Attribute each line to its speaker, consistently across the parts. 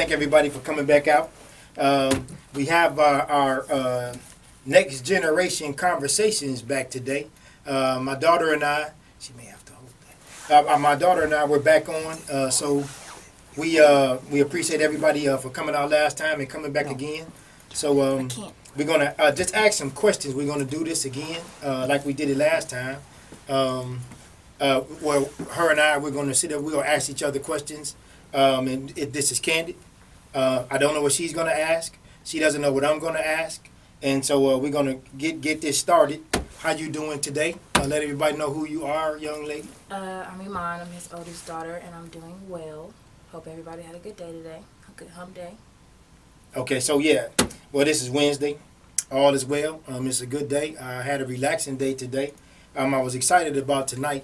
Speaker 1: thank everybody for coming back out. We have our next generation conversations back today. My daughter and I, she may have to hold that. My daughter and I were back on, so we appreciate everybody for coming out last time and coming back again. So we're gonna just ask some questions. We're gonna do this again, like we did it last time. Well, her and I, we're gonna sit there. We're gonna ask each other questions. And this is candid. I don't know what she's gonna ask. She doesn't know what I'm gonna ask. And so we're gonna get this started. How you doing today? Let everybody know who you are, young lady.
Speaker 2: I'm Iman. I'm his oldest daughter, and I'm doing well. Hope everybody had a good day today. A good hump day. Okay,
Speaker 1: so yeah. Well, this is Wednesday. All is well. It's a good day. I had a relaxing day today. I was excited about tonight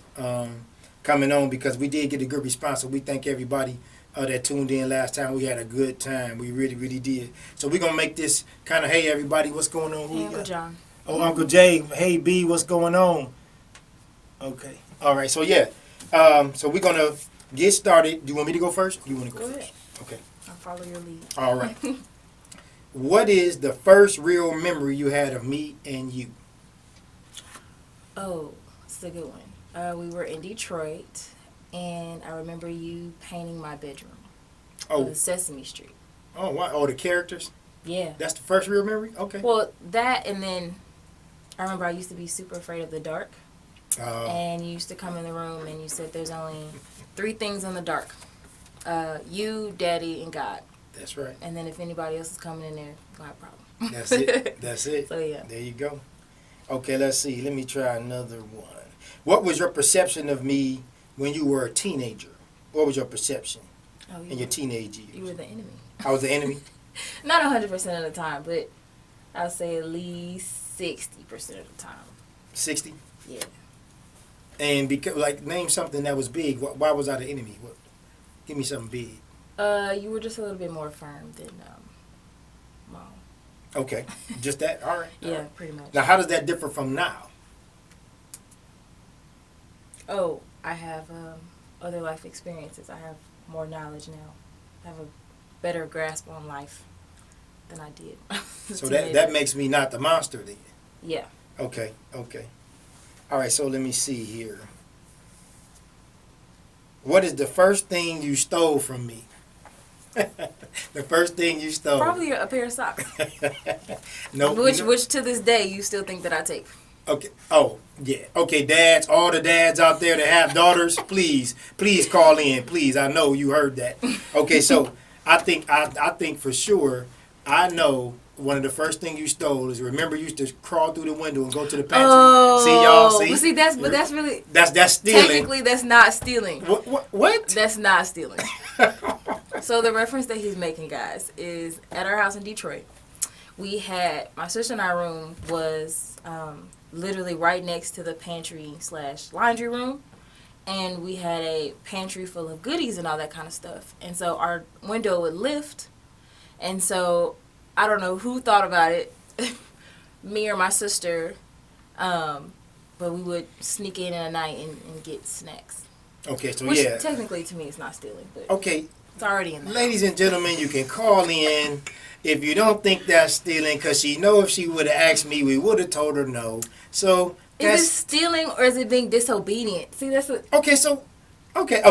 Speaker 1: coming on because we did get a good response. So we thank everybody that tuned in last time. We had a good time. We really, really did. So we're going to make this kind of, hey, everybody, what's going on?
Speaker 2: Hey, Uncle John.
Speaker 1: Oh, Uncle Jay. Hey, B, what's going on? Okay. All right. So, yeah. So we're going to get started. Do you want me to go first? Or do you want to go first?
Speaker 2: Ahead.
Speaker 1: Okay.
Speaker 2: I'll follow your lead.
Speaker 1: All right. What is the first real memory you had of me and you?
Speaker 2: Oh, it's a good one. We were in Detroit, and I remember you painting my bedroom. On Sesame Street.
Speaker 1: Oh, wow. Oh, the characters?
Speaker 2: Yeah.
Speaker 1: That's the first real memory? Okay.
Speaker 2: Well, that, and then I remember I used to be super afraid of the dark. And you used to come in the room, and you said there's only 3 things in the dark. You, Daddy, and God.
Speaker 1: That's right.
Speaker 2: And then if anybody else is coming in there, no problem.
Speaker 1: That's it. That's it.
Speaker 2: So, yeah.
Speaker 1: There you go. Okay, let's see. Let me try another one. What was your perception of me when you were a teenager? What was your perception in your teenage years?
Speaker 2: You were the enemy.
Speaker 1: I was the enemy?
Speaker 2: Not 100% of the time, but I'll say at least 60% of the time.
Speaker 1: 60?
Speaker 2: Yeah.
Speaker 1: And because, name something that was big. Why was I the enemy? Give me something big.
Speaker 2: You were just a little bit more firm than Mom.
Speaker 1: Okay, just that. All right.
Speaker 2: Yeah,
Speaker 1: all right.
Speaker 2: Pretty much.
Speaker 1: Now, how does that differ from now?
Speaker 2: Oh, I have other life experiences. I have more knowledge now. I have a better grasp on life than I did.
Speaker 1: So that makes me not the monster then?
Speaker 2: Yeah.
Speaker 1: Okay. All right, so let me see here. What is the first thing you stole from me? The first thing you stole.
Speaker 2: Probably a pair of socks.
Speaker 1: No.
Speaker 2: Which to this day you still think that I take.
Speaker 1: Okay. Oh, yeah. Okay, dads, all the dads out there that have daughters, please call in. Please, I know you heard that. Okay, so I think for sure, I know one of the first things you stole is, remember you used to crawl through the window and go to the pantry.
Speaker 2: Oh,
Speaker 1: see y'all. See,
Speaker 2: but that's really
Speaker 1: that's stealing.
Speaker 2: Technically, that's not stealing.
Speaker 1: What?
Speaker 2: That's not stealing. So the reference that he's making, guys, is at our house in Detroit. We had my sister and our room was literally right next to the pantry/laundry room, and we had a pantry full of goodies and all that kind of stuff. And so our window would lift, and so I don't know who thought about it, me or my sister, but we would sneak in at night and get snacks.
Speaker 1: Okay, so
Speaker 2: Which
Speaker 1: yeah.
Speaker 2: technically to me it's not stealing, but
Speaker 1: okay.
Speaker 2: It's already in there.
Speaker 1: Ladies and gentlemen, you can call in if you don't think that's stealing, because she know if she would have asked me, we would have told her no. So
Speaker 2: is it stealing or is it being disobedient? See, that's what.
Speaker 1: Okay, so okay.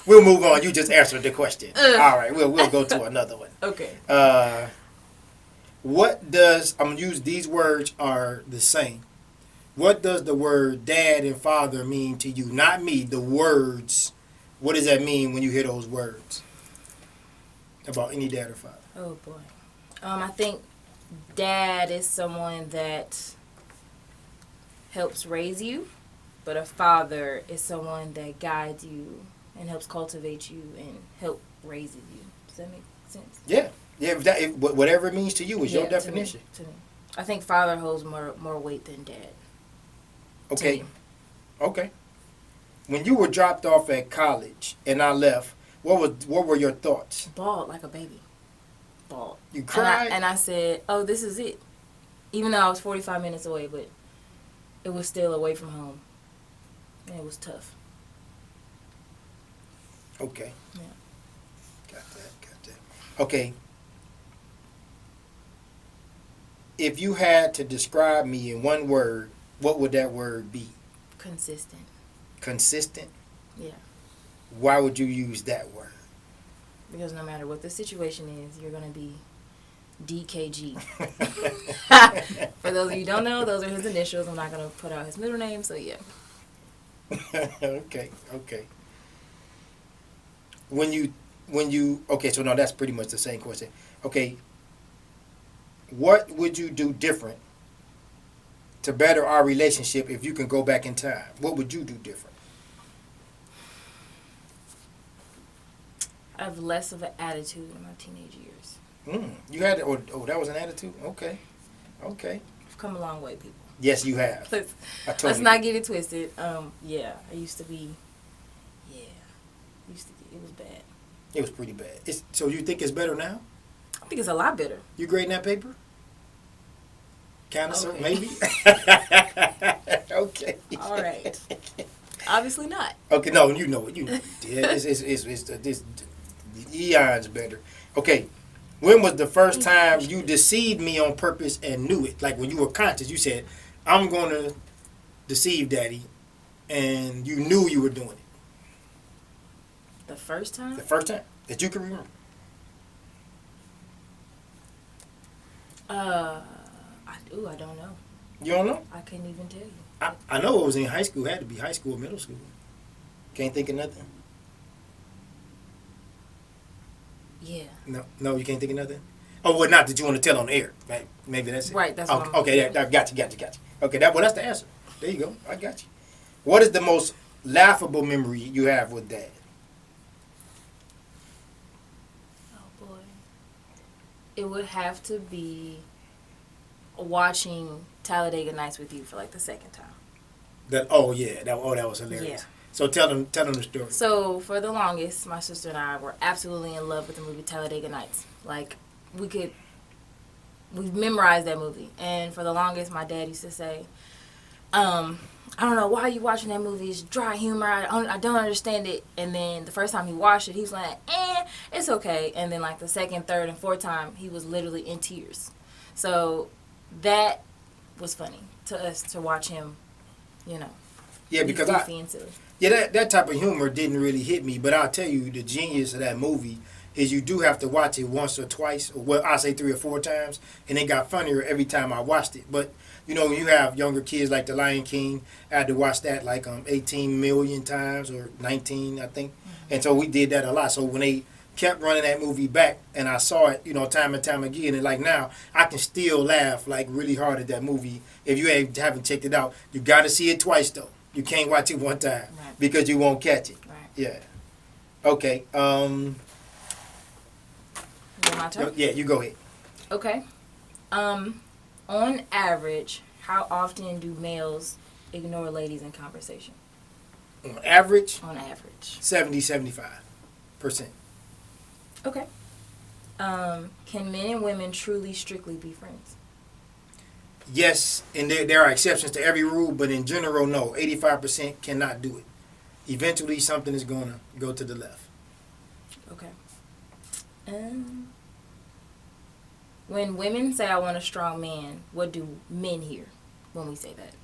Speaker 1: We'll move on. You just answered the question. All right, we'll go to another one.
Speaker 2: Okay.
Speaker 1: What does I'm gonna use these words are the same. What does the word dad and father mean to you? Not me. The words. What does that mean when you hear those words about any dad or father?
Speaker 2: Oh, boy. I think dad is someone that helps raise you, but a father is someone that guides you and helps cultivate you and help raise you. Does that make sense?
Speaker 1: Yeah. Yeah, whatever it means to you is your definition.
Speaker 2: To me. I think father holds more weight than dad.
Speaker 1: Okay. Okay. When you were dropped off at college and I left, what were your thoughts?
Speaker 2: Bawled like a baby. Bawled.
Speaker 1: You cried?
Speaker 2: And I said, oh, this is it. Even though I was 45 minutes away, but it was still away from home. And it was tough.
Speaker 1: Okay.
Speaker 2: Yeah.
Speaker 1: Got that. Okay. If you had to describe me in one word, what would that word be?
Speaker 2: Consistent.
Speaker 1: Consistent?
Speaker 2: Yeah.
Speaker 1: Why would you use that word?
Speaker 2: Because no matter what the situation is, you're going to be DKG. For those of you who don't know, those are his initials. I'm not going to put out his middle name, so yeah.
Speaker 1: Okay. Okay, so no, that's pretty much the same question. Okay, what would you do different to better our relationship if you can go back in time? What would you do different?
Speaker 2: I have less of an attitude in my teenage years.
Speaker 1: You had that was an attitude? Okay.
Speaker 2: I've come a long way, people.
Speaker 1: Yes, you have.
Speaker 2: Let's not get it twisted. Yeah, I used to be. Yeah, it was bad.
Speaker 1: It was pretty bad. So you think it's better now?
Speaker 2: I think it's a lot better.
Speaker 1: You grading that paper? Kind of,
Speaker 2: Okay.
Speaker 1: maybe. Okay.
Speaker 2: All right. Obviously not.
Speaker 1: Okay, no, you know it. You did. It's eons better. Okay, when was the first time you deceived me on purpose and knew it? Like when you were conscious, you said, "I'm going to deceive Daddy," and you knew you were doing it.
Speaker 2: The first time?
Speaker 1: The first time that you can remember.
Speaker 2: I don't know.
Speaker 1: You don't know?
Speaker 2: I couldn't even tell you.
Speaker 1: I know it was in high school. It had to be high school or middle school. Can't think of nothing.
Speaker 2: Yeah.
Speaker 1: No, you can't think of nothing. Oh, well, not that you want to tell on the air. Right? Maybe that's it.
Speaker 2: Right, that's
Speaker 1: okay,
Speaker 2: what I'm...
Speaker 1: Okay, yeah, I got you. Okay, that's the answer. There you go. I got you. What is the most laughable memory you have with Dad?
Speaker 2: Oh, boy. It would have to be watching Talladega Nights with you for like the second time.
Speaker 1: That was hilarious.
Speaker 2: Yeah.
Speaker 1: So tell them the story.
Speaker 2: So for the longest, my sister and I were absolutely in love with the movie Talladega Nights. Like we memorized that movie, and for the longest, my dad used to say, "I don't know why are you watching that movie. It's dry humor. I don't understand it." And then the first time he watched it, he was like, it's okay." And then like the second, third, and fourth time, he was literally in tears. So that was funny to us to watch him,
Speaker 1: Yeah, because
Speaker 2: goofy and silly.
Speaker 1: Yeah, that type of humor didn't really hit me, but I'll tell you the genius of that movie is you do have to watch it once or twice, or well, I say 3 or 4 times, and it got funnier every time I watched it. But when you have younger kids like The Lion King, I had to watch that like 18 million times or 19, I think, and so we did that a lot. So when they kept running that movie back, and I saw it, time and time again, and like now I can still laugh like really hard at that movie. If you haven't checked it out, you got to see it twice though. You can't watch it one time because you won't catch it.
Speaker 2: Right.
Speaker 1: Yeah. Okay.
Speaker 2: Is it my turn?
Speaker 1: Yeah, you go ahead.
Speaker 2: Okay. On average, how often do males ignore ladies in conversation?
Speaker 1: On average,
Speaker 2: On average.
Speaker 1: 70-75%.
Speaker 2: Okay. Can men and women truly, strictly be friends?
Speaker 1: Yes, and there are exceptions to every rule, but in general, no. 85% cannot do it. Eventually, something is going to go to the left.
Speaker 2: Okay. When women say, "I want a strong man," what do men hear when we say that?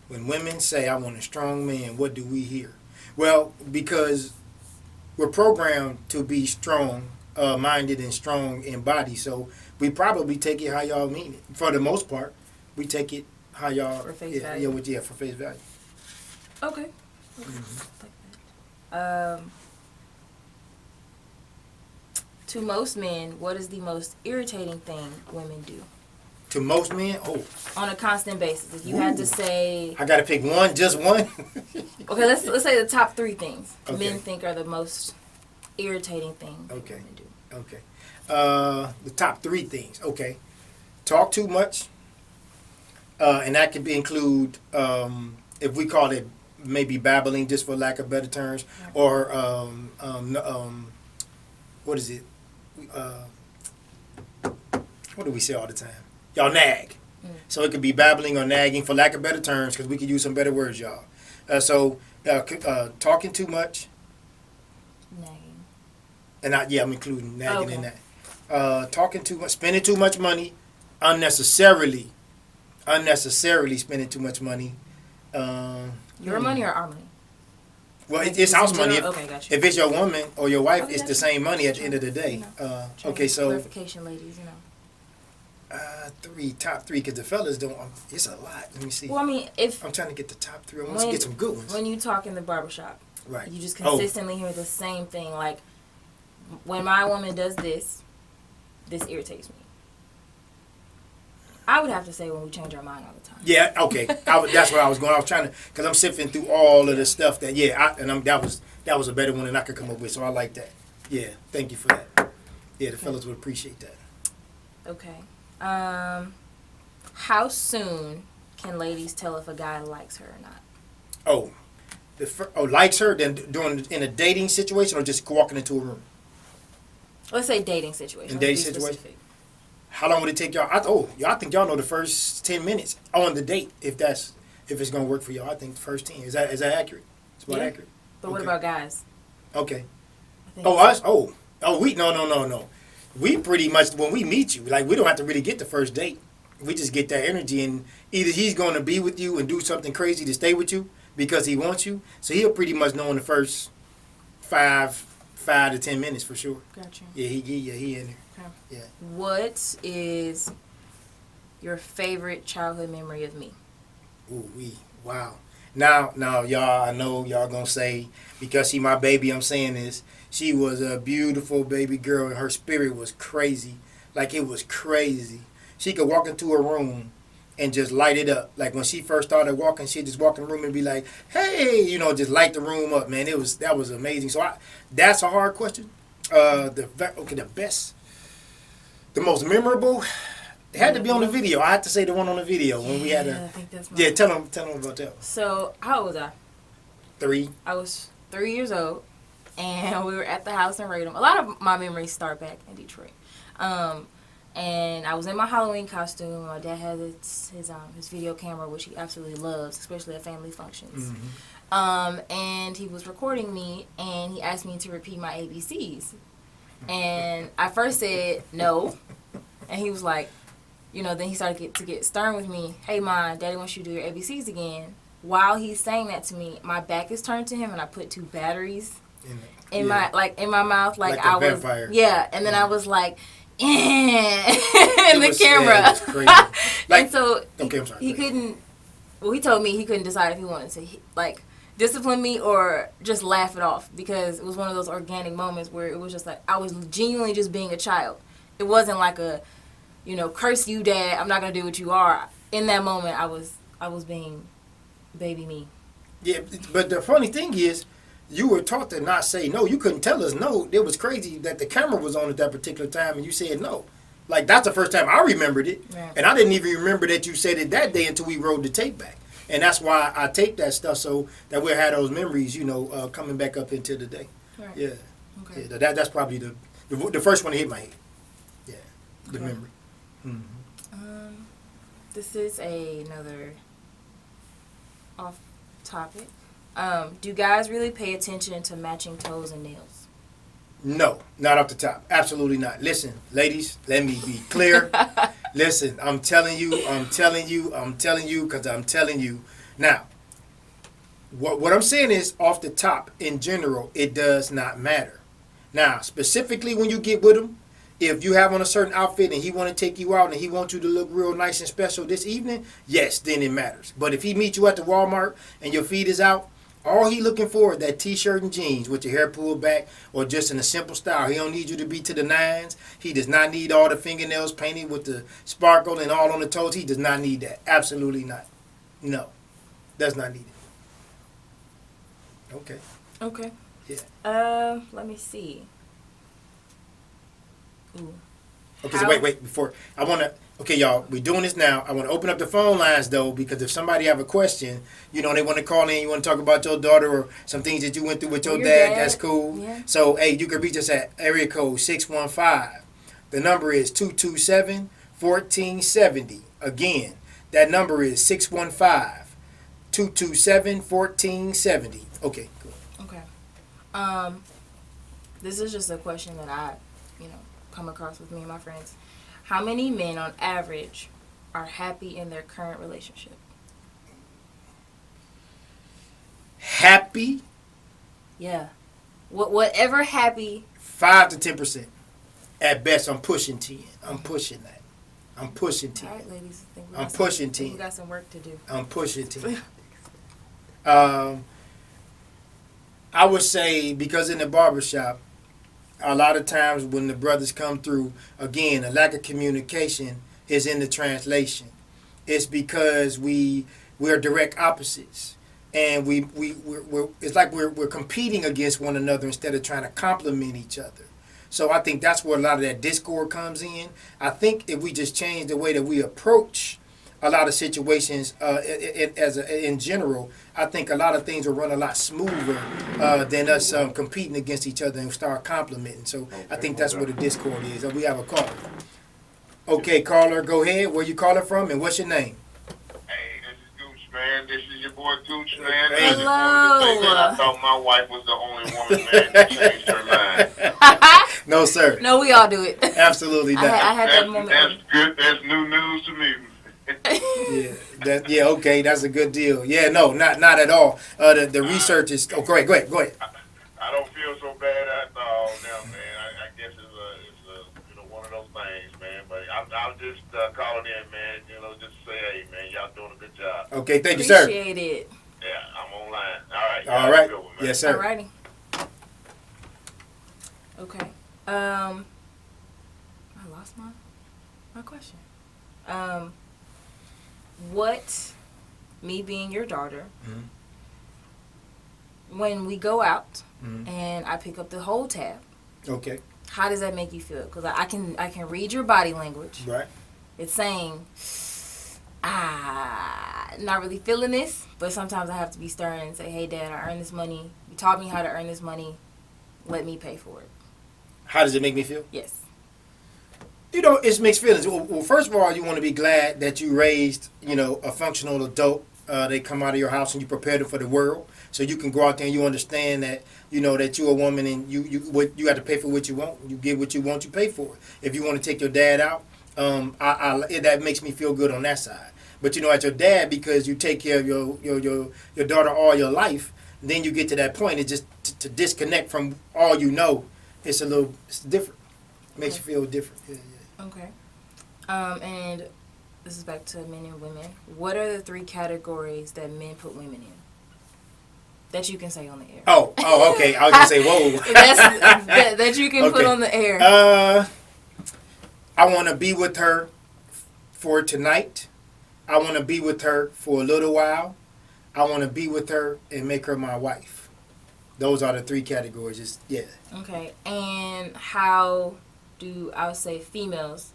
Speaker 1: When women say, "I want a strong man," what do we hear? Well, because we're programmed to be strong minded and strong in body, so we probably take it how y'all mean it. For the most part, we take it how y'all...
Speaker 2: For face value.
Speaker 1: Yeah, for face value.
Speaker 2: Okay. Like that. To most men, what is the most irritating thing women do?
Speaker 1: To most men? Oh.
Speaker 2: On a constant basis. If you had to say...
Speaker 1: I got to pick one, just one?
Speaker 2: Okay, let's say the top 3 things
Speaker 1: Okay.
Speaker 2: men think are the most irritating thing
Speaker 1: Okay.
Speaker 2: women do.
Speaker 1: Okay. The top 3 things. Okay. Talk too much. And that could include, if we call it maybe babbling, just for lack of better terms, or what is it? What do we say all the time? Y'all nag. So it could be babbling or nagging, for lack of better terms, because we could use some better words, y'all. So talking too much.
Speaker 2: Nagging.
Speaker 1: And I'm including nagging in that. talking too much, spending too much money, unnecessarily spending too much money.
Speaker 2: Your money or our money?
Speaker 1: Well, it's house money.
Speaker 2: Okay, gotcha.
Speaker 1: If it's your woman or your wife,
Speaker 2: Okay,
Speaker 1: it's the same money at the end of the day. Okay, so
Speaker 2: clarification, ladies.
Speaker 1: top three, because the fellas don't. It's a lot. Let me see.
Speaker 2: Well, I mean, if
Speaker 1: I'm trying to get the top three, I want to get some good ones.
Speaker 2: When you talk in the barbershop,
Speaker 1: right,
Speaker 2: you just consistently hear the same thing. Like, when my woman does this irritates me. I would have to say when we change our mind all the time.
Speaker 1: Yeah, okay. That's where I was going. I was trying to, because I'm sifting through all of the stuff that, that was a better one than I could come up with, so I like that. Yeah, thank you for that. Yeah, the fellas would appreciate that.
Speaker 2: Okay. How soon can ladies tell if a guy likes her or not?
Speaker 1: Likes her, then doing in a dating situation or just walking into a room?
Speaker 2: Let's say dating situation.
Speaker 1: In dating situation? How long would it take y'all? I think y'all know the first 10 minutes on the date, if it's gonna work for y'all. I think the first 10. Is that accurate? It's about accurate.
Speaker 2: But what about guys?
Speaker 1: Okay. Us? No. We pretty much, when we meet you, like, we don't have to really get the first date. We just get that energy, and either he's going to be with you and do something crazy to stay with you because he wants you. So he'll pretty much know in the first 5 to 10 minutes for sure.
Speaker 2: Gotcha.
Speaker 1: Yeah, he in there.
Speaker 2: Okay.
Speaker 1: Yeah.
Speaker 2: What is your favorite childhood memory of me?
Speaker 1: Wow. Now, y'all, I know y'all gonna say, because she my baby, I'm saying this. She was a beautiful baby girl, and her spirit was crazy. Like, it was crazy. She could walk into a room and just light it up. Like, when she first started walking, she'd just walk in the room and be like, hey, just light the room up, man. That was amazing. So that's a hard question. The best, the most memorable, it had to be on the video. I had to say the one on the video when we had
Speaker 2: I think that's
Speaker 1: tell them about that.
Speaker 2: So, how old was I?
Speaker 1: 3.
Speaker 2: I was 3 years old, and we were at the house in Radom. A lot of my memories start back in Detroit. And I was in my Halloween costume. My dad had his video camera, which he absolutely loves, especially at family functions. Mm-hmm. And he was recording me, and he asked me to repeat my ABCs. And I first said no, and he was like, then he started to get stern with me. Hey, Mom, Daddy wants you to do your ABCs again. While he's saying that to me, my back is turned to him, and I put 2 batteries in my mouth, like I was vampire. Yeah, and then I was like, in the camera.
Speaker 1: Yeah, it was crazy.
Speaker 2: And so
Speaker 1: okay, I'm sorry.
Speaker 2: He couldn't. Well, he told me he couldn't decide if he wanted to discipline me or just laugh it off, because it was one of those organic moments where it was just like I was genuinely just being a child. It wasn't like a, curse you, Dad, I'm not gonna do what you are. In that moment, I was being baby me.
Speaker 1: Yeah, but the funny thing is, you were taught to not say no. You couldn't tell us no. It was crazy that the camera was on at that particular time and you said no. Like, that's the first time I remembered it. Right. And I didn't even remember that you said it that day until we rolled the tape back. And that's why I taped that stuff, so that we'll have those memories, coming back up into the day. Right. Yeah. Okay. Yeah, that's probably the first one that hit my head. Yeah, the memory. Mm-hmm.
Speaker 2: This is another off topic. Do guys really pay attention to matching toes and nails?
Speaker 1: No, not off the top. Absolutely not. Listen, ladies, let me be clear. Listen, I'm telling you, because I'm telling you. Now, what I'm saying is, off the top, in general, it does not matter. Now, specifically when you get with him, if you have on a certain outfit and he want to take you out and he wants you to look real nice and special this evening, yes, then it matters. But if he meets you at the Walmart and your feet is out, all he looking for is that T-shirt and jeans with your hair pulled back or just in a simple style. He don't need you to be to the nines. He does not need all the fingernails painted with the sparkle and all on the toes. He does not need that. Absolutely not. No. Does not need it. Okay.
Speaker 2: Okay.
Speaker 1: Yeah.
Speaker 2: Let me see. Ooh.
Speaker 1: Okay, so wait, before I want to, okay, y'all, we're doing this now. I want to open up the phone lines, though, because if somebody have a question, they want to call in, you want to talk about your daughter or some things that you went through with your dad, that's cool. Yeah. So, hey, you can reach us at area code 615. The number is 227-1470. Again, that number is 615-227-1470. Okay, cool.
Speaker 2: Okay. This is just a question that I, come across with me and my friends. How many men on average are happy in their current relationship?
Speaker 1: Happy?
Speaker 2: Yeah. Whatever happy.
Speaker 1: 5 to 10%. At best, I'm pushing 10. I'm pushing that. I'm pushing 10.
Speaker 2: All right, ladies.
Speaker 1: I'm pushing 10.
Speaker 2: We got some work to do.
Speaker 1: I'm pushing 10. I would say, because in the barbershop, a lot of times when the brothers come through, again, a lack of communication is in the translation. It's because we're direct opposites. And we're it's like we're competing against one another instead of trying to complement each other. So I think that's where a lot of that discord comes in. I think if we just change the way that we approach a lot of situations in general, I think a lot of things will run a lot smoother than us competing against each other and start complimenting. So I think that's where the discord is. We have a caller. Okay, caller, go ahead. Where you calling from and what's your name?
Speaker 3: Hey, this is Gooch, man. This is your boy Gooch, man.
Speaker 1: Hey.
Speaker 3: I just wanted to say that I thought my wife was the only woman, man, that changed her mind.
Speaker 1: No, sir.
Speaker 2: No, we all do it.
Speaker 1: Absolutely not.
Speaker 2: I had that moment.
Speaker 3: That's good. That's new news to me.
Speaker 1: Yeah, okay, that's a good deal. Yeah, no, not at all. The research is. Oh, go ahead.
Speaker 3: I don't feel so bad at all now, man. I guess it's one of those things, man. But I'll just calling in, man. Just to say, hey, man, y'all doing a good job.
Speaker 1: Okay, thank you, sir.
Speaker 2: Appreciate it.
Speaker 3: Yeah, I'm online. All right.
Speaker 1: All right.
Speaker 3: Good one, man.
Speaker 1: Yes, sir.
Speaker 2: Alrighty. Okay. I lost my question. What, me being your daughter, when we go out and I pick up the whole tab,
Speaker 1: Okay.
Speaker 2: how does that make you feel? Because I can read your body language.
Speaker 1: Right.
Speaker 2: It's saying, not really feeling this, but sometimes I have to be stern and say, hey, Dad, I earned this money. You taught me how to earn this money. Let me pay for it.
Speaker 1: How does it make me feel?
Speaker 2: Yes.
Speaker 1: It's mixed feelings. Well, first of all, you want to be glad that you raised, a functional adult. They come out of your house and you prepare them for the world, so you can go out there and you understand that, that you're a woman and you have to pay for what you want. You get what you want, you pay for it. If you want to take your dad out, that makes me feel good on that side. But as your dad, because you take care of your daughter all your life, then you get to that point. It's just to disconnect from all it's different. It makes you feel different. Yeah.
Speaker 2: Okay. And this is back to men and women. What are the 3 categories that men put women in? That you can say on the air.
Speaker 1: Oh, okay. I was gonna say, whoa.
Speaker 2: that you can put on the air.
Speaker 1: I want to be with her for tonight. I want to be with her for a little while. I want to be with her and make her my wife. Those are the 3 categories.
Speaker 2: Okay. And how do I would say females?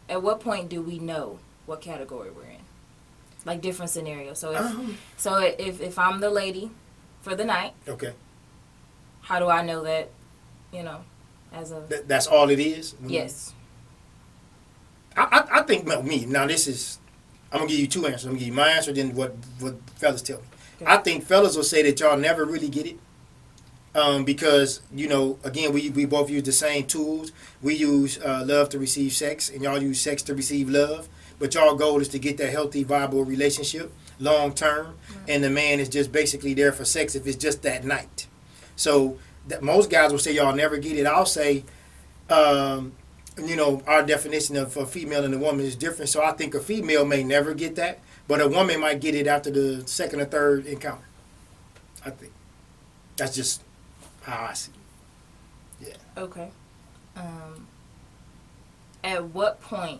Speaker 2: At what point do we know what category we're in? Like different scenarios. So if I'm the lady for the night,
Speaker 1: okay.
Speaker 2: How do I know that?
Speaker 1: That's all it is.
Speaker 2: Yes.
Speaker 1: I think me. Now this is. I'm gonna give you 2 answers. I'm gonna give you my answer, then what fellas tell me. Okay. I think fellas will say that y'all never really get it. Because again, we both use the same tools. We use love to receive sex, and y'all use sex to receive love. But y'all goal is to get that healthy, viable relationship long term, and the man is just basically there for sex if it's just that night. So most guys will say y'all never get it. I'll say, our definition of a female and a woman is different. So I think a female may never get that, but a woman might get it after the 2nd or 3rd encounter. I think that's just how I see it. Yeah.
Speaker 2: Okay. At what point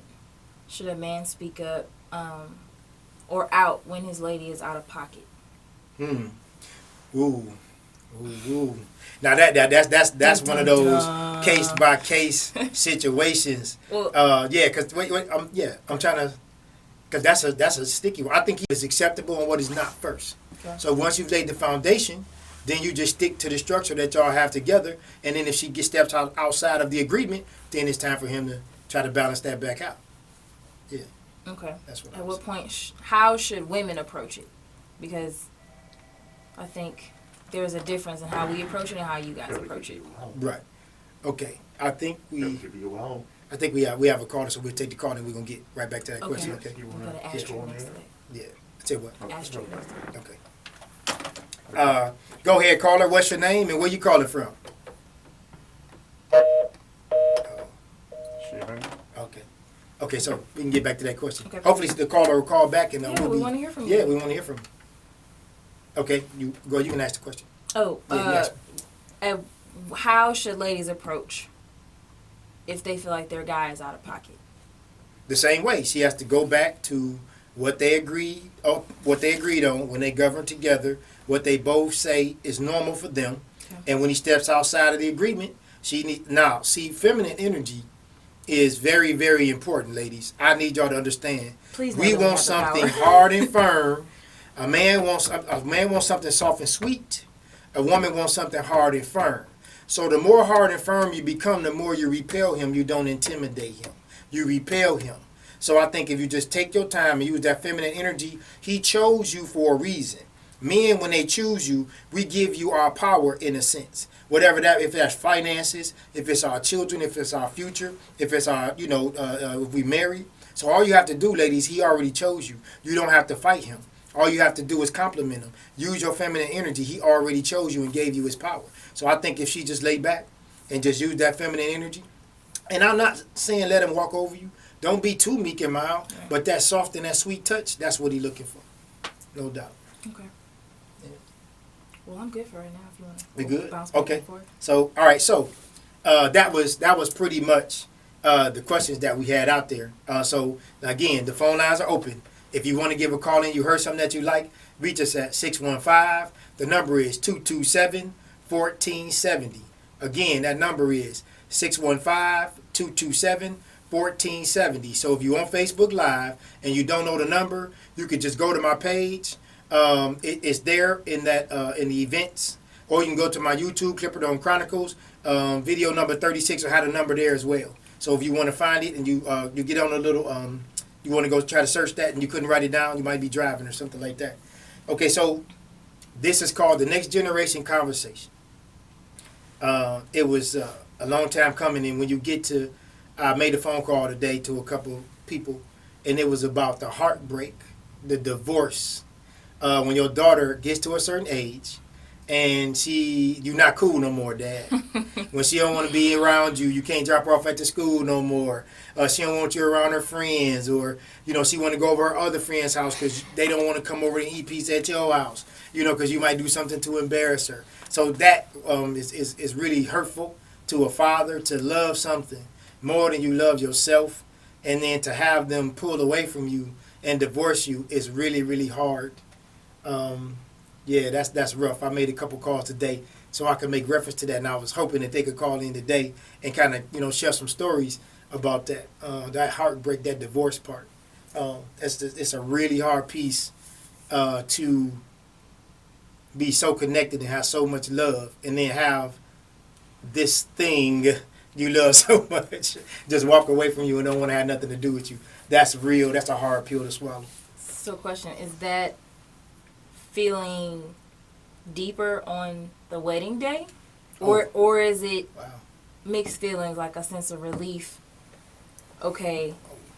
Speaker 2: should a man speak up or out when his lady is out of pocket?
Speaker 1: Ooh. Now that's one of those case by case situations.
Speaker 2: Well,
Speaker 1: because I'm trying to, because that's a sticky one. I think he is acceptable and what is not first. Okay. So once you've laid the foundation, then you just stick to the structure that y'all have together, and then if she steps outside of the agreement, then it's time for him to try to balance that back out. Yeah.
Speaker 2: Okay.
Speaker 1: That's what.
Speaker 2: At what point? How should women approach it? Because I think there's a difference in how we approach it and how you guys approach it.
Speaker 1: Right. Okay. I think we have a caller, so we'll take the call and we're gonna get right back to that question. Okay.
Speaker 2: We got an asterisk next to that.
Speaker 1: Yeah. Say what?
Speaker 2: Asterisk next to that.
Speaker 1: Okay. Go ahead, caller. What's your name and where you calling from? Okay. Okay, so we can get back to that question.
Speaker 2: Okay.
Speaker 1: Hopefully the caller will call back and
Speaker 2: We want to hear from you.
Speaker 1: Yeah, we want to hear from you. Okay, you can ask the question.
Speaker 2: Oh, how should ladies approach if they feel like their guy is out of pocket?
Speaker 1: The same way. She has to go back to what they agreed on when they governed together, what they both say is normal for them. Okay. And when he steps outside of the agreement, feminine energy is very, very important, ladies. I need y'all to understand.
Speaker 2: Please,
Speaker 1: we want something hard and firm. A man wants something soft and sweet. A woman wants something hard and firm. So the more hard and firm you become, the more you repel him. You don't intimidate him. You repel him. So I think if you just take your time and use that feminine energy, he chose you for a reason. Men, when they choose you, we give you our power in a sense. Whatever that, if that's finances, if it's our children, if it's our future, if it's our, if we marry. So all you have to do, ladies, he already chose you. You don't have to fight him. All you have to do is compliment him. Use your feminine energy. He already chose you and gave you his power. So I think if she just lay back and just use that feminine energy, and I'm not saying let him walk over you. Don't be too meek and mild, but that soft and that sweet touch, that's what he's looking for. No doubt.
Speaker 2: Okay. Yeah. Well, I'm good for right now if you want to.
Speaker 1: We good? Okay. So, all right. So, that was pretty much the questions that we had out there. So, again, the phone lines are open. If you want to give a call in, you heard something that you like, reach us at 615. The number is 227-1470. Again, that number is 615-227-1470. So if you're on Facebook Live and you don't know the number, you could just go to my page. It's there in that in the events, or you can go to my YouTube, Clipperdome Chronicles. Video number 36 will have the number there as well. So if you want to find it and you get on a little, you want to go try to search that and you couldn't write it down, you might be driving or something like that. Okay, so this is called the Next Generation Conversation. It was a long time coming, and when you get to, I made a phone call today to a couple people, and it was about the heartbreak, the divorce. When your daughter gets to a certain age, and you're not cool no more, Dad. When she don't want to be around you, you can't drop her off at the school no more. She don't want you around her friends, or she want to go over her other friend's house because they don't want to come over and eat pizza at your house. Because you might do something to embarrass her. So that is really hurtful to a father to love something more than you love yourself, and then to have them pulled away from you and divorce you is really, really hard. Yeah, that's rough. I made a couple calls today so I could make reference to that, and I was hoping that they could call in today and kind of share some stories about that heartbreak, that divorce part. It's a really hard piece to be so connected and have so much love, and then have this thing you love so much just walk away from you and don't want to have nothing to do with you. That's real. That's a hard pill to swallow.
Speaker 2: So question, is that feeling deeper on the wedding day? Or is it mixed feelings, like a sense of relief? Okay,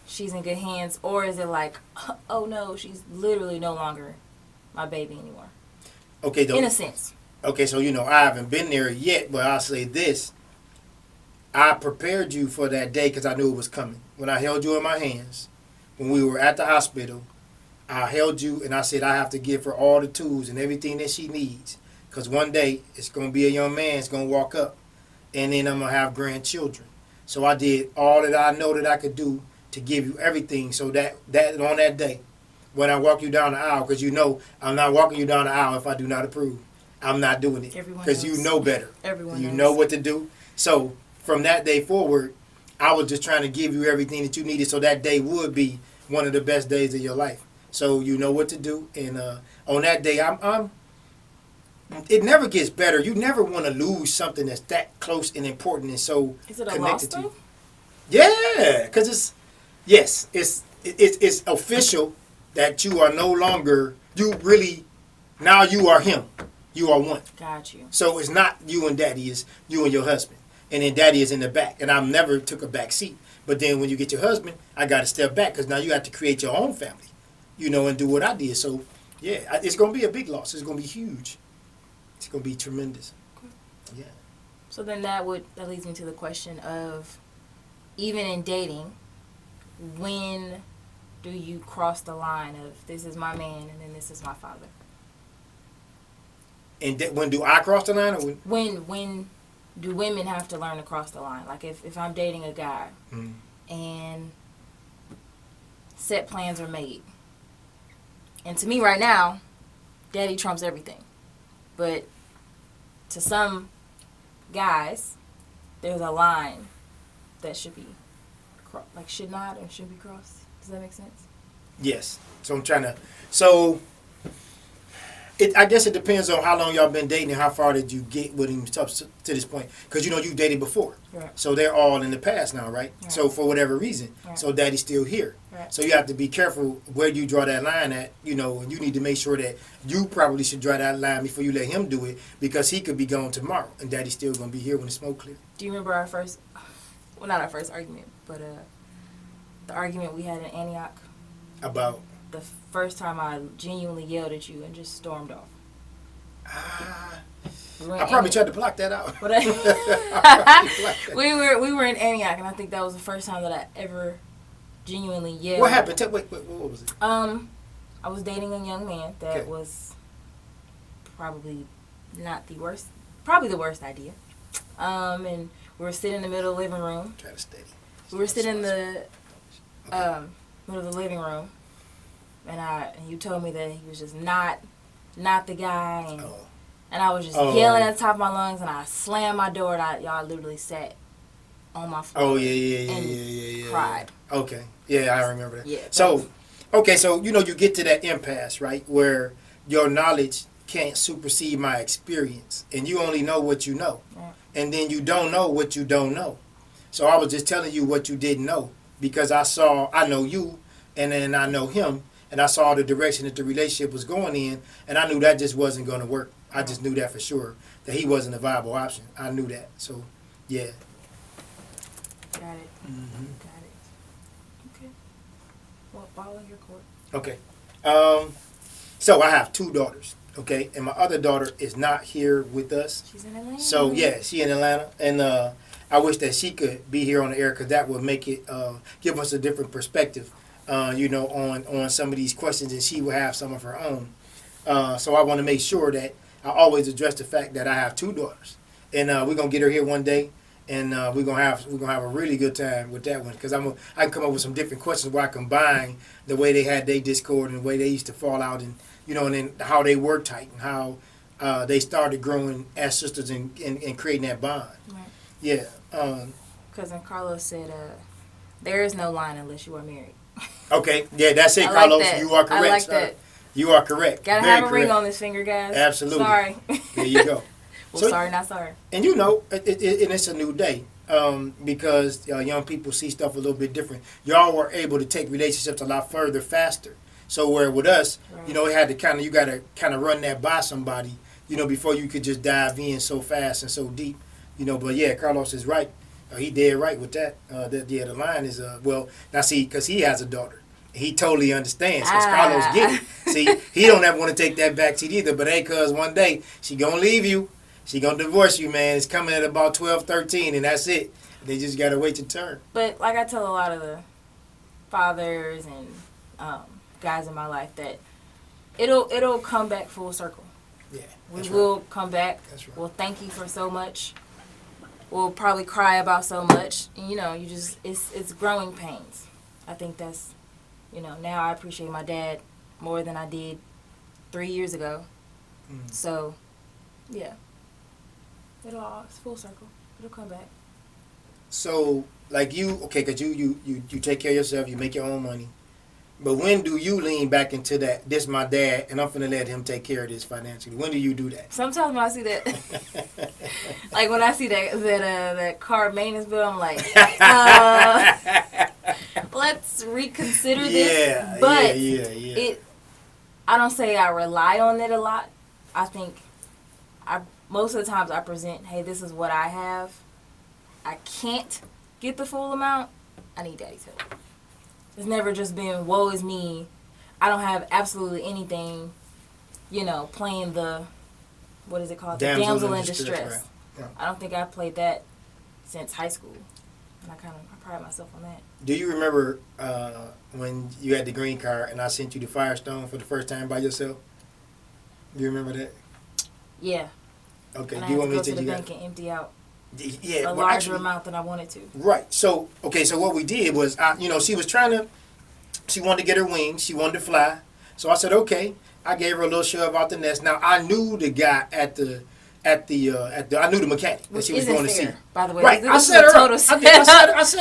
Speaker 2: she's in good hands. Or is it like, oh no, she's literally no longer my baby anymore?
Speaker 1: Okay,
Speaker 2: in a sense.
Speaker 1: Okay, so I haven't been there yet, but I'll say this. I prepared you for that day because I knew it was coming. When I held you in my hands, when we were at the hospital, I held you and I said I have to give her all the tools and everything that she needs, because one day it's going to be a young man that's going to walk up, and then I'm going to have grandchildren. So I did all that I know that I could do to give you everything, so that on that day, when I walk you down the aisle, because I'm not walking you down the aisle if I do not approve. I'm not doing it because you know better.
Speaker 2: Everyone
Speaker 1: you
Speaker 2: knows.
Speaker 1: Know what to do. So from that day forward, I was just trying to give you everything that you needed, so that day would be one of the best days of your life. So you know what to do, and on that day, it never gets better. You never want to lose something that's that close and important and so
Speaker 2: Is it a
Speaker 1: connected
Speaker 2: loss,
Speaker 1: to you. Yeah, because it's official that you are no longer, now you are him. You are one.
Speaker 2: Got you.
Speaker 1: So it's not you and daddy, it's you and your husband. and then daddy is in the back, and I've never took a back seat. But then when you get your husband, I got to step back because now you have to create your own family, and do what I did. So, yeah, it's going to be a big loss. It's going to be huge. It's going to be tremendous. Yeah.
Speaker 2: So then that leads me to the question of, even in dating, when do you cross the line of this is my man and then this is my father?
Speaker 1: And when do I cross the line? Or
Speaker 2: when do women have to learn to cross the line? Like if I'm dating a guy and set plans are made. And to me right now, daddy trumps everything. But to some guys, there's a line that should be should not or should be crossed. Does that make sense?
Speaker 1: Yes. So I'm trying to. I guess it depends on how long y'all been dating and how far did you get with him up to this point. Because you dated before.
Speaker 2: Right.
Speaker 1: So they're all in the past now, right? So for whatever reason.
Speaker 2: Right.
Speaker 1: So daddy's still here.
Speaker 2: Right.
Speaker 1: So you have to be careful where you draw that line at, and you need to make sure that you probably should draw that line before you let him do it, because he could be gone tomorrow and daddy's still going to be here when the smoke clears.
Speaker 2: Do you remember our first, well, not our first argument, but the argument we had in Antioch?
Speaker 1: About?
Speaker 2: The first time I genuinely yelled at you and just stormed off.
Speaker 1: I probably tried to block that out.
Speaker 2: But we were in Antioch, and I think that was the first time that I ever genuinely yelled.
Speaker 1: What happened? Wait, what was it?
Speaker 2: I was dating a young man that was probably not the worst, probably the worst idea. And we were sitting in the middle of the living room.
Speaker 1: Try to steady.
Speaker 2: We were sitting in the middle of the living room, and you told me that he was just not the guy, and I was just yelling at the top of my lungs, and I slammed my door, and y'all literally sat on my floor.
Speaker 1: Oh yeah.
Speaker 2: Cried.
Speaker 1: Okay, yeah, I remember that.
Speaker 2: Yeah.
Speaker 1: So, okay, so you get to that impasse, right, where your knowledge can't supersede my experience, and you only know what you know,
Speaker 2: right.
Speaker 1: And then you don't know what you don't know. So I was just telling you what you didn't know, because I know you, and then I know him, and I saw the direction that the relationship was going in, and I knew that just wasn't going to work. I just knew that for sure, that he wasn't a viable option. I knew that. So, yeah.
Speaker 2: Got it.
Speaker 1: Mm-hmm.
Speaker 2: Got it. Okay. Well, ball in your court.
Speaker 1: Okay. So I have 2 daughters, okay? And my other daughter is not here with us.
Speaker 2: She's in Atlanta.
Speaker 1: So, yeah, she in Atlanta. And I wish that she could be here on the air, because that would make it, give us a different perspective, on some of these questions, and she will have some of her own. So I want to make sure that I always address the fact that I have 2 daughters, and we're gonna get her here one day, and we're gonna have a really good time with that one, because I can come up with some different questions where I combine the way they had their discord and the way they used to fall out, and and then how they were tight and how they started growing as sisters and creating that bond.
Speaker 2: Right.
Speaker 1: Yeah.
Speaker 2: Cousin Carlos said, "There is no line unless you are married."
Speaker 1: Okay. Yeah, that's it,
Speaker 2: I
Speaker 1: Carlos.
Speaker 2: like that.
Speaker 1: You are correct.
Speaker 2: I like
Speaker 1: sir.
Speaker 2: that.
Speaker 1: You are correct.
Speaker 2: Gotta
Speaker 1: Very
Speaker 2: have a
Speaker 1: correct.
Speaker 2: ring on this finger, guys.
Speaker 1: Absolutely.
Speaker 2: Sorry.
Speaker 1: There you go.
Speaker 2: Well,
Speaker 1: So-
Speaker 2: sorry, not sorry.
Speaker 1: And and it's a new day, because young people see stuff a little bit different. Y'all were able to take relationships a lot further, faster. So where with us,
Speaker 2: Right.
Speaker 1: it had to you got to kind of run that by somebody, before you could just dive in so fast and so deep, But yeah, Carlos is right. He dead right with that. The line is now see, because he has a daughter. He totally understands, because Carlos get it. See, he don't ever want to take that backseat either. But hey, cuz one day she gonna leave you. She gonna divorce you, man. It's coming at about 12, 13, and that's it. They just gotta wait your turn.
Speaker 2: But like I tell a lot of the fathers and guys in my life, that it'll come back full circle.
Speaker 1: Yeah,
Speaker 2: We will come back.
Speaker 1: That's right.
Speaker 2: We'll thank you for so much. We'll probably cry about so much. And, you just it's growing pains. I think that's now I appreciate my dad more than I did 3 years ago.
Speaker 1: Mm.
Speaker 2: So, yeah. It's full circle. It'll come back.
Speaker 1: So, like because you take care of yourself, you make your own money. But when do you lean back into that, this my dad, and I'm finna let him take care of this financially? When do you do that?
Speaker 2: Sometimes when I see that, like when I see that car maintenance bill, I'm like, let's reconsider this. But
Speaker 1: yeah.
Speaker 2: I don't say I rely on it a lot. I think most of the times I present, hey, this is what I have, I can't get the full amount, I need daddy's help. It's never just been, woe is me. I don't have absolutely anything, playing the, what is it called? The damsel in distress. Right. Yeah. I don't think I played that since high school. And I pride myself on that.
Speaker 1: Do you remember when you had the green card and I sent you the Firestone for the first time by yourself? Do you remember that?
Speaker 2: Yeah.
Speaker 1: Okay.
Speaker 2: And
Speaker 1: do you want me to
Speaker 2: go to the bank and empty out
Speaker 1: a
Speaker 2: larger amount than I wanted to.
Speaker 1: Right. So, so what we did was, she was she wanted to get her wings. She wanted to fly. So I said, okay. I gave her a little shove out the nest. Now, I knew the guy I knew the mechanic that she was going to see.
Speaker 2: By the way,
Speaker 1: right.
Speaker 2: I set her up. I
Speaker 1: set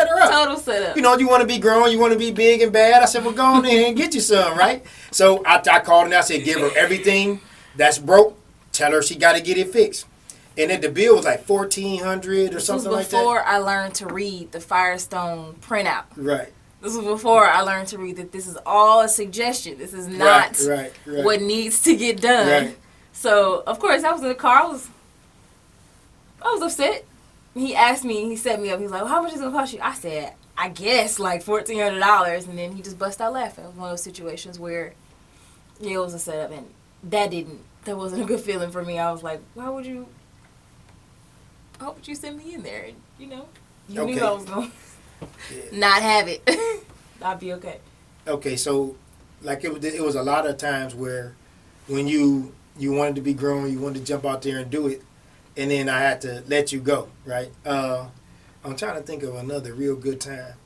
Speaker 1: her up.
Speaker 2: Total setup.
Speaker 1: You want to be grown, you want to be big and bad. I said, well, go on in and get you some, right? So I called and I said, give her everything that's broke. Tell her she got to get it fixed. And then the bill was like $1,400 or something like that.
Speaker 2: This was before I learned to read the Firestone printout.
Speaker 1: Right.
Speaker 2: This was before I learned to read that this is all a suggestion. This is not
Speaker 1: right.
Speaker 2: what needs to get done.
Speaker 1: Right.
Speaker 2: So, of course, I was in the car. I was upset. He asked me, he set me up. He was like, well, how much is it going to cost you? I said, I guess like $1,400. And then he just bust out laughing. It was one of those situations where it was a setup. And that wasn't a good feeling for me. I was like, why would you send me in there? And, you knew I was going to not have it. I'd be okay.
Speaker 1: Okay, so like it was a lot of times where when you wanted to be grown, you wanted to jump out there and do it, and then I had to let you go, right? I'm trying to think of another real good time.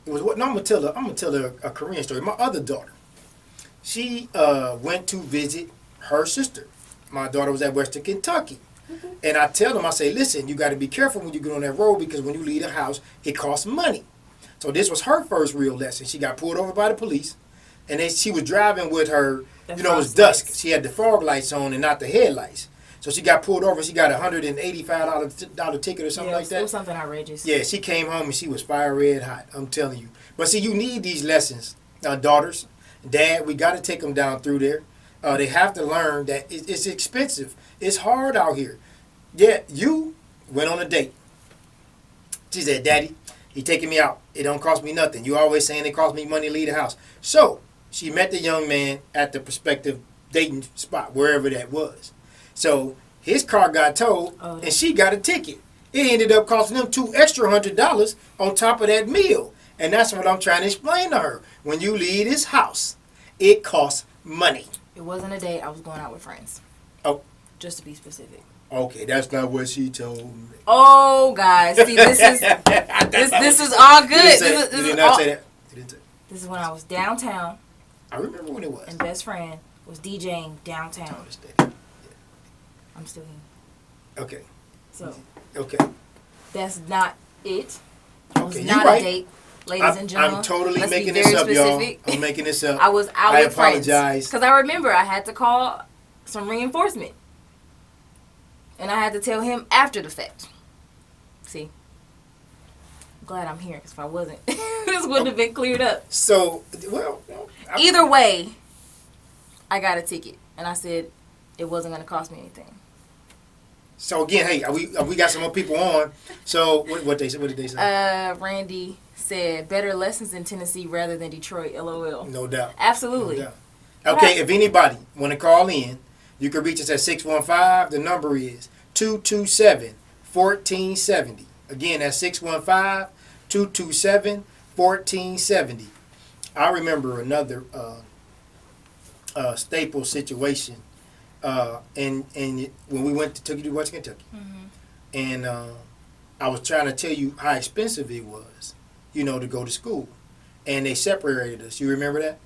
Speaker 1: It was I'm gonna tell a Korean story. My other daughter, she went to visit her sister. My daughter was at Western Kentucky. Mm-hmm. And I tell them, I say, listen, you got to be careful when you get on that road because when you leave the house, it costs money. So this was her first real lesson. She got pulled over by the police. And then she was driving with her, it was dusk. Lights. She had the fog lights on and not the headlights. So she got pulled over. She got a $185 ticket or something like that.
Speaker 2: It was something outrageous.
Speaker 1: Yeah, she came home and she was fire red hot. I'm telling you. But see, you need these lessons. Daughters, Dad, we got to take them down through there. They have to learn that it's expensive. It's hard out here. Yeah, you went on a date. She said, Daddy, he taking me out. It don't cost me nothing. You always saying it costs me money to leave the house. So she met the young man at the prospective dating spot, wherever that was. So his car got towed, and she got a ticket. It ended up costing them $2 extra $100 on top of that meal. And that's what I'm trying to explain to her. When you leave this house, it costs money.
Speaker 2: It wasn't a date. I was going out with friends.
Speaker 1: Oh.
Speaker 2: Just to be specific.
Speaker 1: Okay, that's not what she told me.
Speaker 2: Oh, guys. See, this is all good.
Speaker 1: You did not say that.
Speaker 2: This is when I was downtown.
Speaker 1: I remember when it was.
Speaker 2: And best friend was DJing downtown. I'm still here.
Speaker 1: Okay.
Speaker 2: So.
Speaker 1: Okay.
Speaker 2: That's not it.
Speaker 1: Okay,
Speaker 2: it was not a date. Ladies and gentlemen,
Speaker 1: I'm totally making this up, specific. Y'all. I'm making this up.
Speaker 2: I was out with friends.
Speaker 1: I apologize.
Speaker 2: Because I remember I had to call some reinforcement. And I had to tell him after the fact. See? I'm glad I'm here, because if I wasn't, this wouldn't have been cleared up.
Speaker 1: So,
Speaker 2: either way, I got a ticket. And I said it wasn't going to cost me anything.
Speaker 1: So, again, hey, we got some more people on. So, what did they say?
Speaker 2: Randy said, better lessons in Tennessee rather than Detroit, LOL.
Speaker 1: No doubt.
Speaker 2: Absolutely.
Speaker 1: No doubt. Okay, if anybody want to call in, you can reach us at 615. The number is 227-1470. Again, that's 615-227-1470. I remember another staple situation, and when we took you to Western Kentucky, and I was trying to tell you how expensive it was, to go to school, and they separated us. You remember that?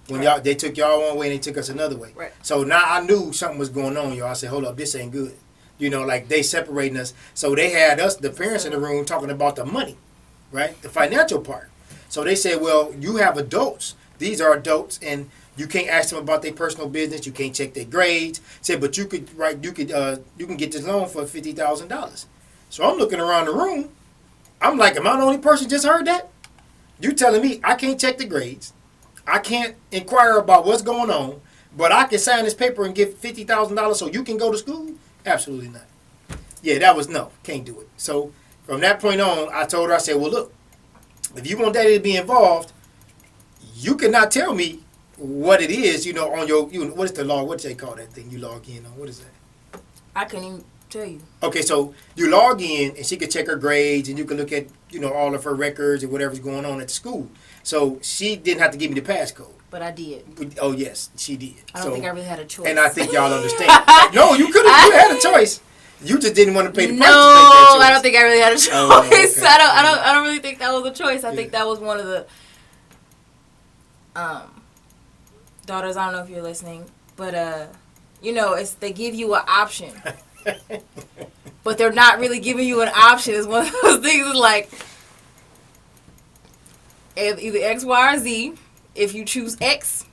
Speaker 1: When they took y'all one way and they took us another way.
Speaker 2: Right.
Speaker 1: So now I knew something was going on, y'all. I said, hold up, this ain't good. Like they separating us. So they had us, the parents in the room, talking about the money, right? The financial part. So they said, well, you have adults. These are adults, and you can't ask them about their personal business. You can't check their grades. Said, but you can get this loan for $50,000. So I'm looking around the room. I'm like, am I the only person just heard that? You telling me I can't check the grades. I can't inquire about what's going on, but I can sign this paper and get $50,000 so you can go to school? Absolutely not. Yeah, that was no, can't do it. So from that point on, I told her, I said, well, look, if you want daddy to be involved, you cannot tell me what it is, on your, what is the log? What do they call that thing you log in on? What is that?
Speaker 2: I couldn't even tell you.
Speaker 1: Okay, so you log in and she could check her grades and you can look at, all of her records and whatever's going on at the school. So she didn't have to give me the passcode.
Speaker 2: But I did.
Speaker 1: Oh, yes, she did.
Speaker 2: I don't think I really had a choice.
Speaker 1: And I think y'all understand. No, you could have had a choice. You just didn't want to pay the price
Speaker 2: No,
Speaker 1: to take that choice.
Speaker 2: I don't think I really had a choice.
Speaker 1: Oh, okay.
Speaker 2: I don't really think that was a choice. I think that was one of the daughters. I don't know if you're listening, but it's they give you an option, but they're not really giving you an option. It's one of those things. It's like either X, Y, or Z. If you choose X,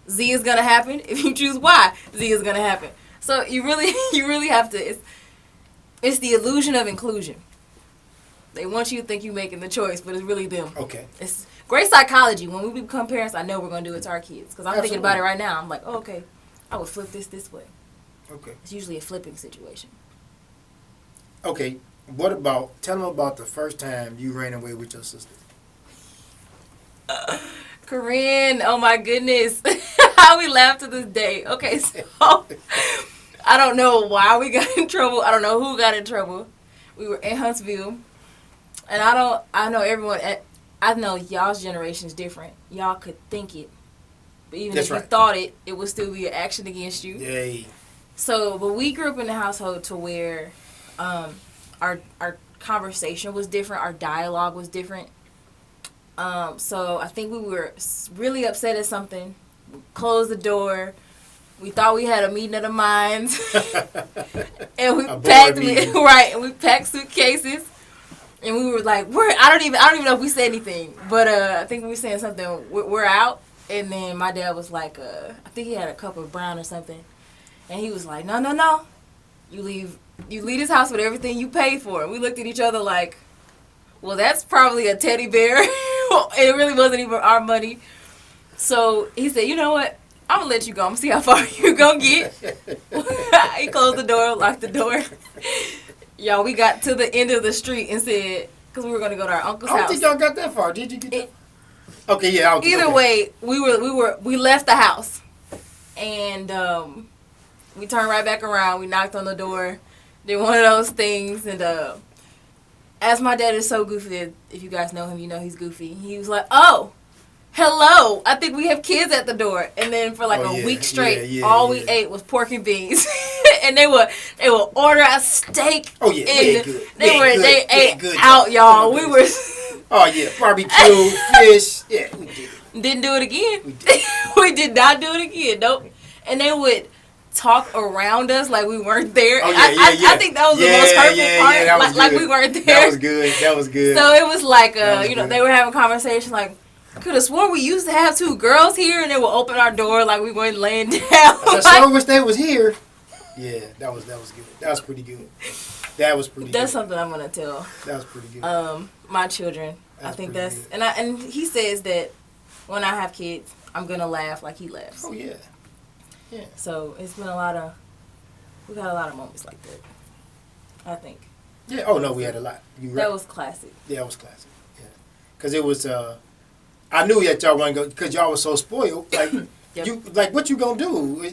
Speaker 2: Z is gonna happen. If you choose Y, Z is gonna happen. So you really have to. It's the illusion of inclusion. They want you to think you're making the choice, but it's really them.
Speaker 1: Okay.
Speaker 2: It's great psychology. When we become parents, I know we're gonna do it to our kids because I'm thinking about it right now. I'm like, oh, okay, I would flip this way.
Speaker 1: Okay.
Speaker 2: It's usually a flipping situation.
Speaker 1: Okay. Tell them about the first time you ran away with your sister.
Speaker 2: Corinne, oh my goodness. How we laugh to this day. Okay, so I don't know why we got in trouble. I don't know who got in trouble. We were in Huntsville. And I know everyone, I know y'all's generation is different. Y'all could think it. But even if you thought it, it would still be an action against you.
Speaker 1: Yay.
Speaker 2: So, but we grew up in a household to where our conversation was different. Our dialogue was different. So I think we were really upset at something. We closed the door. We thought we had a meeting of the minds, and we packed suitcases, and we were like, I don't even know if we said anything, but I think we were saying something. We're out, and then my dad was like, I think he had a cup of brown or something, and he was like, no, you leave this house with everything you paid for. And we looked at each other like, well, that's probably a teddy bear. It really wasn't even our money. So he said, you know what? I'm going to let you go. I'm going to see how far you going to get. He closed the door, locked the door. Y'all, we got to the end of the street and said, because we were going to go to our uncle's house.
Speaker 1: I don't think y'all got that far. Did you get that far? Okay, yeah.
Speaker 2: Either way, we left the house. And we turned right back around. We knocked on the door. Did one of those things. And as my dad is so goofy, if you guys know him, you know he's goofy. He was like, oh, hello, I think we have kids at the door. And then for like a week straight, all we ate was pork and beans. And they would order a steak.
Speaker 1: Oh yeah,
Speaker 2: and they ate out, y'all. We were
Speaker 1: oh yeah, barbecue, fish. Yeah, we did it.
Speaker 2: Didn't do it again. We did not do it again. Nope. And they would talk around us like we weren't there.
Speaker 1: Oh,
Speaker 2: I think that was the most hurtful part. Like we weren't there.
Speaker 1: That was good.
Speaker 2: So it was like they were having a conversation like, could have sworn we used to have 2 girls here, and they would open our door like we weren't laying down.
Speaker 1: I sure wish they was here. Yeah, that was good. That was pretty good.
Speaker 2: That's something I'm gonna tell.
Speaker 1: That was pretty good.
Speaker 2: My children. I think that's good. And he says that when I have kids, I'm gonna laugh like he laughs.
Speaker 1: Oh yeah. Yeah.
Speaker 2: So it's been we've had a lot of moments like that, I think.
Speaker 1: Yeah. Oh no, we had a lot.
Speaker 2: That was classic.
Speaker 1: Yeah, it was classic. Yeah. Because it was. I knew that y'all wasn't going because y'all was so spoiled. Like
Speaker 2: Yep.
Speaker 1: What you gonna do?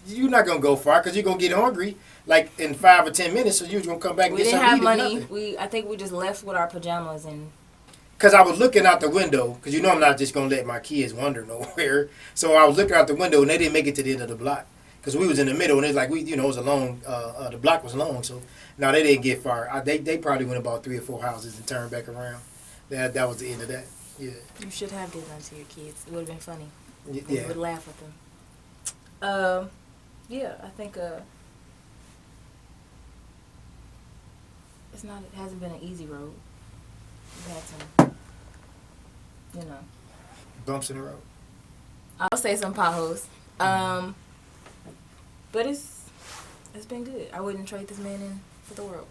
Speaker 1: You're not gonna go far because you're gonna get hungry. Like in 5 or 10 minutes, so you're gonna come back and
Speaker 2: we
Speaker 1: get
Speaker 2: didn't
Speaker 1: something
Speaker 2: have
Speaker 1: to eat.
Speaker 2: money. I think we just left with our pajamas and.
Speaker 1: Because I was looking out the window, because I'm not just gonna let my kids wander nowhere. So I was looking out the window and they didn't make it to the end of the block because we was in the middle and it's like it was a long. The block was long, so no, they didn't get far. They probably went about 3 or 4 houses and turned back around. That was the end of that. Yeah. You
Speaker 2: should have did that to your kids. It would have been funny.
Speaker 1: Yeah.
Speaker 2: You would laugh with them. Yeah, I think it hasn't been an easy road. We've had some,
Speaker 1: bumps in the road.
Speaker 2: I'll say some potholes. But it's been good. I wouldn't trade this man in for the world.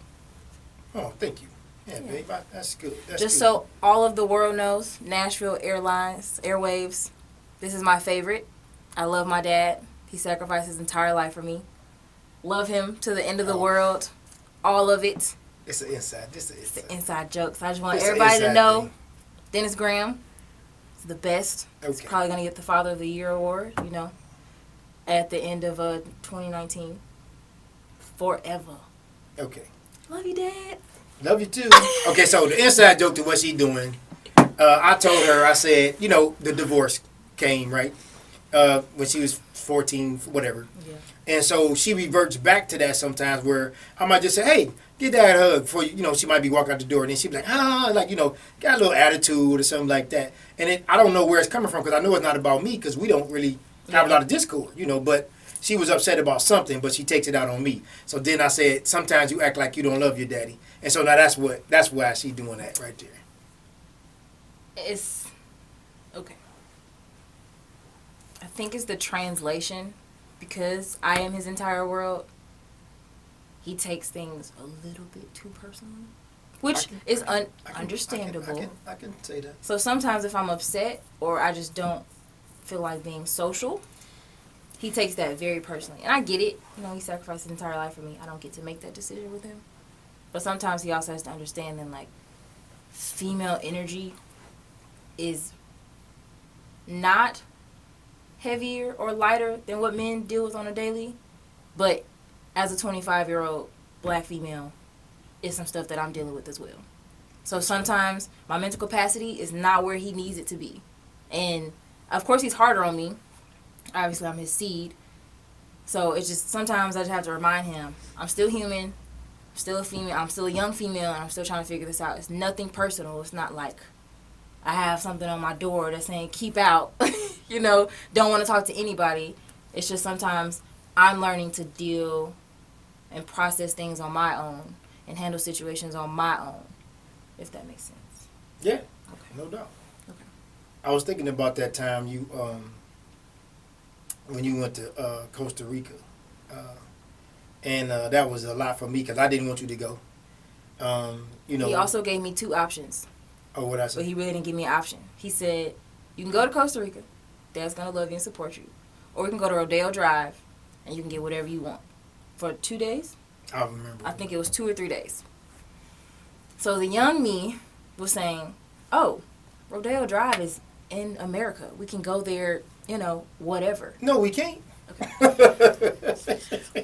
Speaker 1: Oh, thank you. Yeah, babe, that's good.
Speaker 2: So all of the world knows, Nashville Airwaves, this is my favorite. I love my dad. He sacrificed his entire life for me. Love him to the end of the world. all of it.
Speaker 1: It's an inside. Just an
Speaker 2: It's
Speaker 1: inside.
Speaker 2: the inside jokes. I just want
Speaker 1: It's an
Speaker 2: everybody to
Speaker 1: inside
Speaker 2: know
Speaker 1: thing.
Speaker 2: Dennis Graham is the best. He's
Speaker 1: Okay.
Speaker 2: probably going to get the Father of the Year award, at the end of 2019. Forever.
Speaker 1: Okay.
Speaker 2: Love you, Dad.
Speaker 1: Love you too. Okay, so the inside joke to what she doing. I told her, I said, the divorce came, right? When she was 14, whatever.
Speaker 2: Yeah.
Speaker 1: And so she reverts back to that sometimes where I might just say, hey, get that hug before she might be walking out the door. And then she'd be like, got a little attitude or something like that. And I don't know where it's coming from because I know it's not about me because we don't really have a lot of discord, but she was upset about something, but she takes it out on me. So then I said, sometimes you act like you don't love your daddy. And so now that's why she doing that right there.
Speaker 2: It's okay. I think it's the translation because I am his entire world. He takes things a little bit too personally, which is understandable.
Speaker 1: I can say that.
Speaker 2: So sometimes if I'm upset or I just don't feel like being social, he takes that very personally. And I get it. He sacrificed his entire life for me. I don't get to make that decision with him. But sometimes he also has to understand that, female energy is not heavier or lighter than what men deal with on a daily. But as a 25-year-old black female, it's some stuff that I'm dealing with as well. So sometimes my mental capacity is not where he needs it to be. And, of course, he's harder on me. Obviously, I'm his seed. So it's just sometimes I just have to remind him, I'm still human. I'm still a female. I'm still a young female, and I'm still trying to figure this out. It's nothing personal. It's not like I have something on my door that's saying, keep out, don't want to talk to anybody. It's just sometimes I'm learning to deal and process things on my own and handle situations on my own, if that makes sense.
Speaker 1: Yeah,
Speaker 2: Okay.
Speaker 1: no doubt.
Speaker 2: Okay.
Speaker 1: I was thinking about that time when you went to Costa Rica. And that was a lot for me because I didn't want you to go.
Speaker 2: He also gave me 2 options.
Speaker 1: Oh, what I
Speaker 2: But
Speaker 1: said?
Speaker 2: he really didn't give me an option. He said, you can go to Costa Rica. Dad's going to love you and support you. Or we can go to Rodeo Drive, and you can get whatever you want. For 2 days?
Speaker 1: I remember.
Speaker 2: I think it was 2 or 3 days. So the young me was saying, oh, Rodeo Drive is in America. We can go there, whatever.
Speaker 1: No, we can't.
Speaker 2: Okay.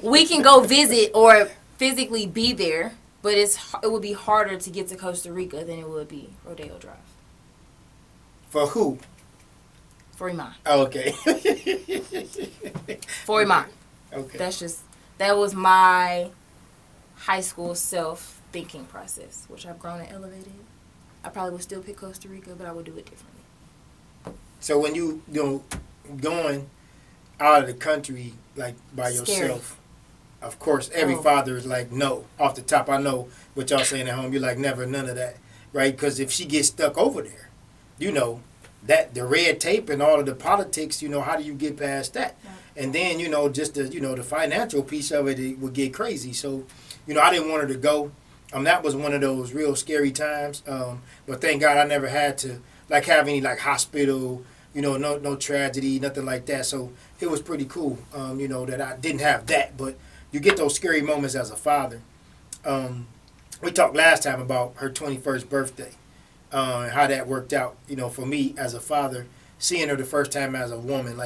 Speaker 2: We can go visit or physically be there, but it would be harder to get to Costa Rica than it would be Rodeo Drive.
Speaker 1: For who?
Speaker 2: For Iman.
Speaker 1: Oh, okay.
Speaker 2: For Iman.
Speaker 1: Okay.
Speaker 2: That was my high school self-thinking process, which I've grown and elevated. I probably would still pick Costa Rica, but I would do it differently.
Speaker 1: So when you going out of the country like by
Speaker 2: Scary.
Speaker 1: yourself, of course every
Speaker 2: Oh.
Speaker 1: father is like no. Off the top, I know what y'all saying at home. You're like never, none of that, right? Because if she gets stuck over there, that the red tape and all of the politics. How do you get past that?
Speaker 2: Right.
Speaker 1: And then just the financial piece of it would get crazy. So I didn't want her to go. That was one of those real scary times. But thank God I never had to have any hospital. No tragedy, nothing like that. So it was pretty cool, that I didn't have that. But you get those scary moments as a father. We talked last time about her 21st birthday and how that worked out, for me as a father, seeing her the first time as a woman.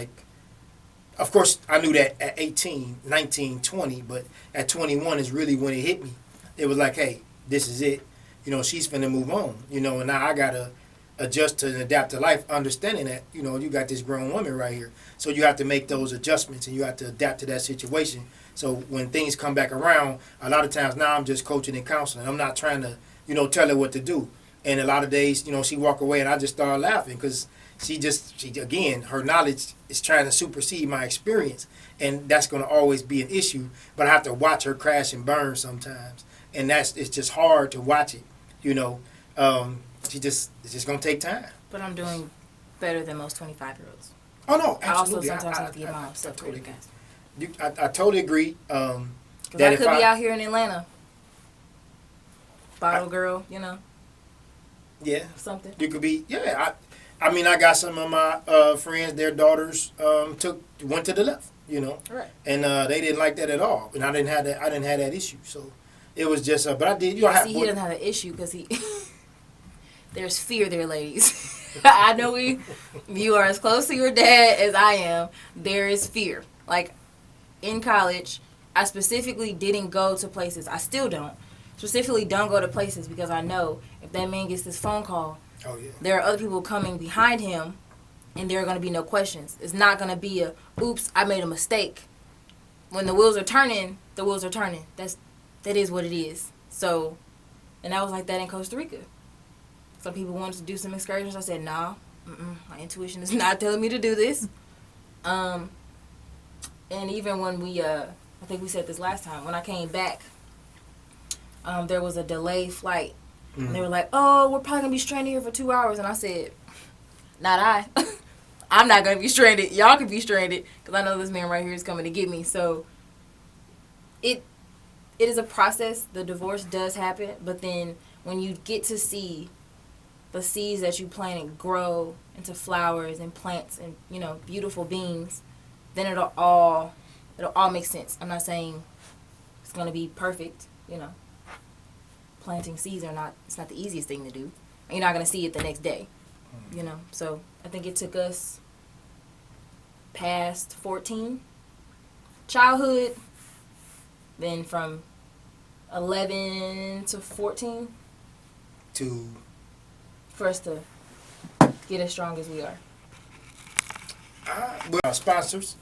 Speaker 1: Of course, I knew that at 18, 19, 20, but at 21 is really when it hit me. It was like, hey, this is it. She's finna move on, and now I got to adjust to and adapt to life, understanding that, you got this grown woman right here. So you have to make those adjustments and you have to adapt to that situation. So when things come back around, a lot of times now I'm just coaching and counseling. I'm not trying to, tell her what to do. And a lot of days, she walk away and I just start laughing because she again, her knowledge is trying to supersede my experience. And that's going to always be an issue. But I have to watch her crash and burn sometimes. And it's just hard to watch it, it's just going to take time.
Speaker 2: But I'm doing better than most 25-year-olds.
Speaker 1: Oh, no,
Speaker 2: I also
Speaker 1: absolutely.
Speaker 2: sometimes have to get my stuff
Speaker 1: totally
Speaker 2: pretty
Speaker 1: agree.
Speaker 2: fast.
Speaker 1: I totally agree.
Speaker 2: Because I could be out here in Atlanta. Bottle girl,
Speaker 1: Yeah.
Speaker 2: something.
Speaker 1: You could be, yeah. I got some of my friends, their daughters went to the left,
Speaker 2: Right.
Speaker 1: and they didn't like that at all. And I didn't have that issue. So it was just, but I did, you know,
Speaker 2: See, he doesn't have an issue because he, there's fear there, ladies. I know you are as close to your dad as I am. There is fear. Like, in college, I specifically didn't go to places. I still don't. Specifically don't go to places because I know if that man gets this phone call,
Speaker 1: oh, yeah,
Speaker 2: there are other people coming behind him, and there are going to be no questions. It's not going to be a, oops, I made a mistake. When the wheels are turning, the wheels are turning. That is what it is. So, and I was like that in Costa Rica. Some people wanted to do some excursions. I said, nah, my intuition is not telling me to do this. And even when we, I think we said this last time, when I came back, there was a delayed flight. And they were like, oh, we're probably going to be stranded here for 2 hours. And I said, not I. I'm not going to be stranded. Y'all can be stranded because I know this man right here is coming to get me. So it is a process. The divorce does happen. But then when you get to see the seeds that you planted grow into flowers and plants and, you know, beautiful beings, then it'll all make sense. I'm not saying it's going to be perfect, you know. Planting seeds it's not the easiest thing to do. And you're not going to see it the next day, you know. So I think it took us past 14, childhood, then from 11 to 14 for us to get as strong as we are.
Speaker 1: We're our sponsors.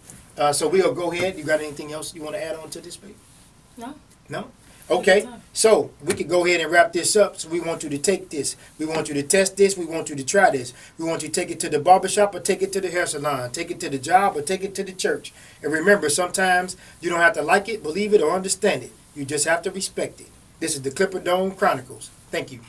Speaker 1: So we'll go ahead. You got anything else you want to add on to this, babe?
Speaker 2: No.
Speaker 1: No? Okay, so we can go ahead and wrap this up. So we want you to take this. We want you to test this. We want you to try this. We want you to take it to the barbershop or take it to the hair salon. Take it to the job or take it to the church. And remember, sometimes you don't have to like it, believe it, or understand it. You just have to respect it. This is the Clipperdome Chronicles. Thank you.